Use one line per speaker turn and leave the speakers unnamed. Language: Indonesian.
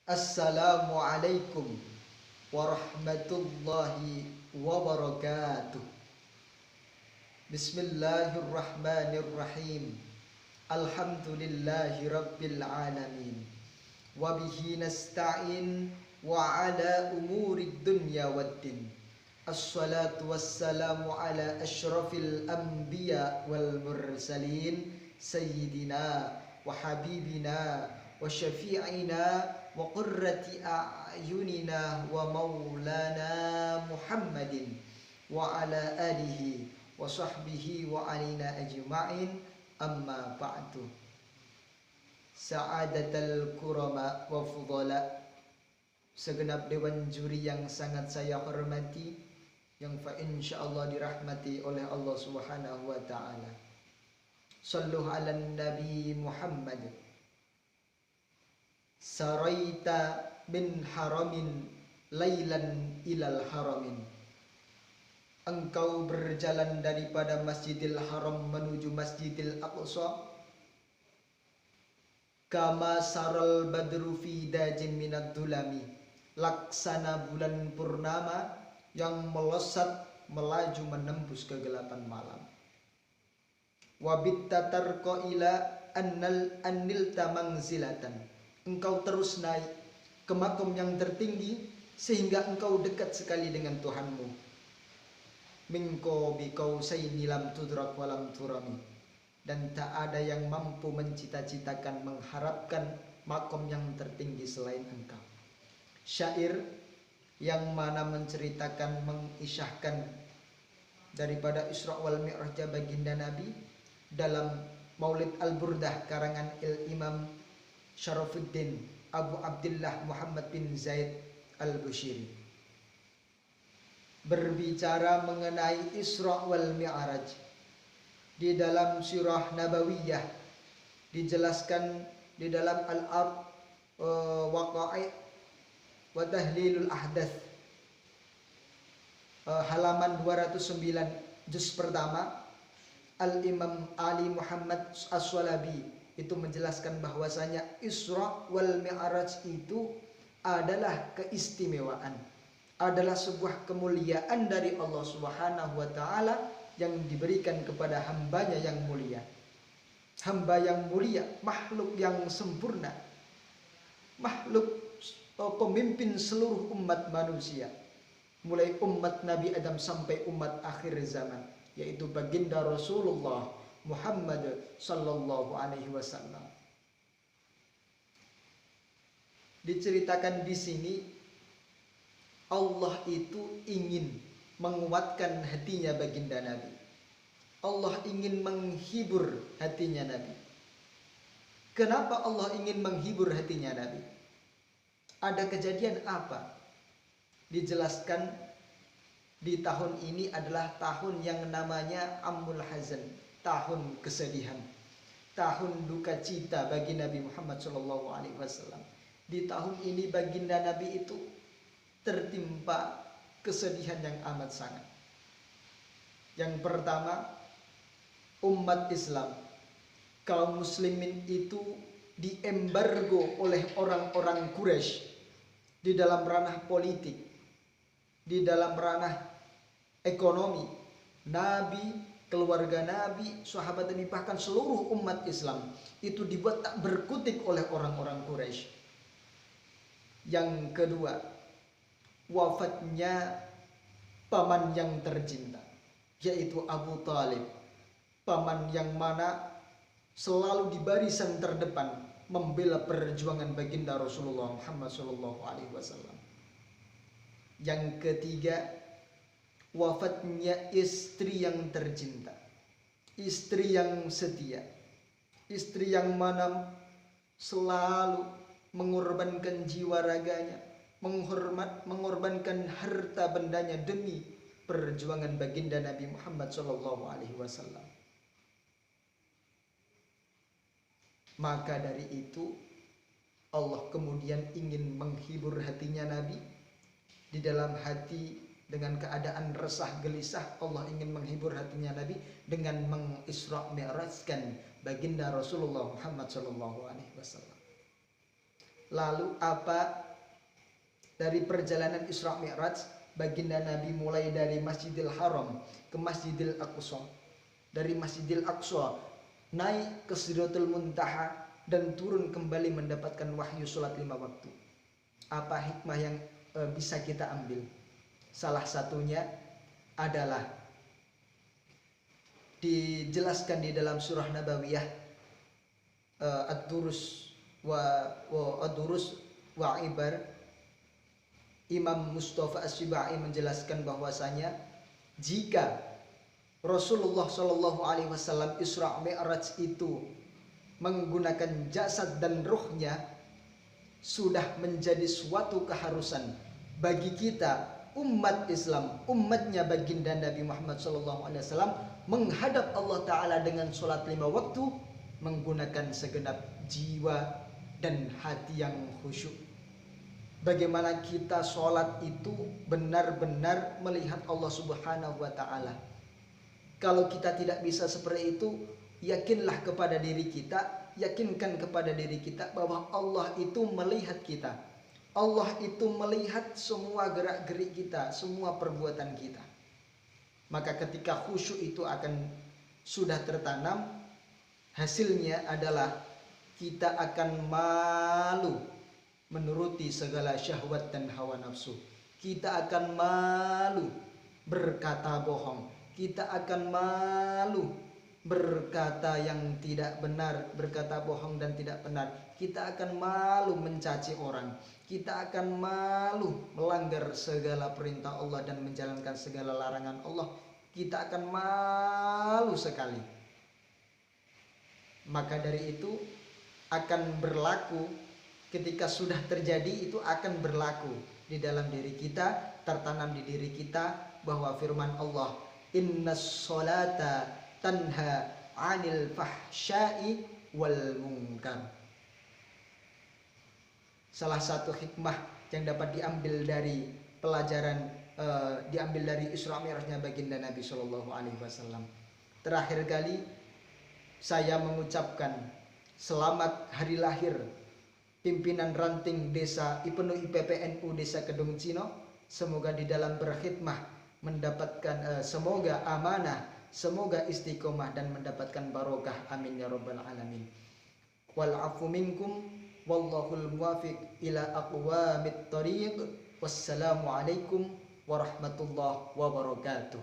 Assalamualaikum warahmatullahi wabarakatuh. Bismillahirrahmanirrahim. Alhamdulillahi rabbil alamin. Wabihi nasta'in wa ala umurid dunya waddin. Assalatu wassalamu ala ashrafil anbiya wal mursalin. Sayyidina wa habibina wa syafi'ina wa qurrati a'yunina wa maulana Muhammadin wa ala alihi wa sahbihi wa alina ajma'in, amma ba'du. Sa'adatal kurama wa fudala, segenap dewan juri yang sangat saya hormati, yang fa insyaallah dirahmati oleh Allah Subhanahu wa taala. Sallu ala Nabi Muhammad. Saraita min haramin lailan ilal haramin. Engkau berjalan daripada Masjidil Haram menuju Masjidil Aqsa. Kama saral badru fi dajin minad dulami, laksana bulan purnama yang melesat melaju menembus kegelapan malam. Wabitta tarqa ila annilta manzilatan, engkau terus naik ke makom yang tertinggi sehingga engkau dekat sekali dengan Tuhanmu. Minko bikau sayni lam tudrak walam turami, dan tak ada yang mampu mencita-citakan mengharapkan makom yang tertinggi selain engkau. Syair yang mana menceritakan mengisyahkan daripada Isra wal Mi'raj baginda Nabi dalam Maulid Al-Burdah karangan Imam Syarafuddin Abu Abdullah Muhammad bin Zaid Al-Bushiri, berbicara mengenai Isra wal Mi'raj. Di dalam Sirah Nabawiyah dijelaskan di dalam Al-Ard Waqa'i wa Tahlilul Ahdath, halaman 209 juz pertama, Al-Imam Ali Muhammad As-Swalabi itu menjelaskan bahwasanya Isra wal Mi'raj itu adalah keistimewaan, adalah sebuah kemuliaan dari Allah Subhanahu wa taala yang diberikan kepada hambanya yang mulia. Hamba yang mulia, makhluk yang sempurna, makhluk pemimpin seluruh umat manusia, mulai umat Nabi Adam sampai umat akhir zaman, yaitu baginda Rasulullah Muhammad sallallahu alaihi wasallam. Diceritakan di sini Allah itu ingin menguatkan hatinya baginda Nabi. Allah ingin menghibur hatinya Nabi. Kenapa Allah ingin menghibur hatinya Nabi? Ada kejadian apa? Dijelaskan di tahun ini adalah tahun yang namanya Amul Hazan, tahun kesedihan, tahun duka cita bagi Nabi Muhammad SAW. Di tahun ini baginda Nabi itu tertimpa kesedihan yang amat sangat. Yang pertama, umat Islam, kaum muslimin itu diembargo oleh orang-orang Quraisy di dalam ranah politik, di dalam ranah ekonomi. Nabi, keluarga Nabi, sahabat Nabi, bahkan seluruh umat Islam itu dibuat tak berkutik oleh orang-orang Quraisy. Yang kedua, wafatnya paman yang tercinta, yaitu Abu Talib, paman yang mana selalu di barisan terdepan membela perjuangan baginda Rasulullah Muhammad SAW. Yang ketiga, wafatnya istri yang tercinta, istri yang setia, istri yang mana selalu mengorbankan jiwa raganya, mengorbankan harta bendanya demi perjuangan baginda Nabi Muhammad SAW. Maka dari itu Allah kemudian ingin menghibur hatinya Nabi. Di dalam hati dengan keadaan resah gelisah, Allah ingin menghibur hatinya Nabi dengan mengisra mi'rajkan baginda Rasulullah Muhammad SAW. Lalu apa dari perjalanan Isra Mi'raj, baginda Nabi mulai dari Masjidil Haram ke Masjidil Aqsa. Dari Masjidil Aqsa naik ke Sidratul Muntaha dan turun kembali mendapatkan wahyu sholat 5 waktu. Apa hikmah yang bisa kita ambil? Salah satunya adalah dijelaskan di dalam surah Nabawiyah Ad-Durus wa Ibar. Imam Mustafa Asy-Syibai menjelaskan bahwasanya jika Rasulullah Shallallahu Alaihi Wasallam Isra Mi'raj itu menggunakan jasad dan ruhnya, sudah menjadi suatu keharusan bagi kita umat Islam, umatnya baginda Nabi Muhammad Shallallahu Alaihi Wasallam, menghadap Allah Ta'ala dengan sholat 5 waktu menggunakan segenap jiwa dan hati yang khusyuk. Bagaimana kita sholat itu benar-benar melihat Allah Subhanahu wa Ta'ala. Kalau kita tidak bisa seperti itu, yakinlah kepada diri kita, yakinkan kepada diri kita bahwa Allah itu melihat kita. Allah itu melihat semua gerak-gerik kita, semua perbuatan kita. Maka ketika khusyuk itu akan sudah tertanam, hasilnya adalah kita akan malu menuruti segala syahwat dan hawa nafsu. Kita akan malu berkata bohong. Kita akan malu berkata yang tidak benar, berkata bohong dan tidak benar. Kita akan malu mencaci orang. Kita akan malu melanggar segala perintah Allah dan menjalankan segala larangan Allah. Kita akan malu sekali. Maka dari itu akan berlaku, ketika sudah terjadi itu akan berlaku di dalam diri kita, tertanam di diri kita bahwa firman Allah, innas sholata tanha 'anil fahsya'i wal munkar. Salah satu hikmah yang dapat diambil dari pelajaran diambil dari Isra Mi'rajnya baginda Nabi Shallallahu Alaihi Wasallam. Terakhir kali saya mengucapkan selamat hari lahir pimpinan ranting desa IPNU IPPNU Desa Kedung Cino. Semoga di dalam berkhidmah mendapatkan semoga amanah, semoga istiqomah dan mendapatkan barokah. Amin ya rabbal alamin. Wal afu minkum wallahul muwafiq ila aqwamit thariq. Wassalamu alaikum warahmatullahi wabarakatuh.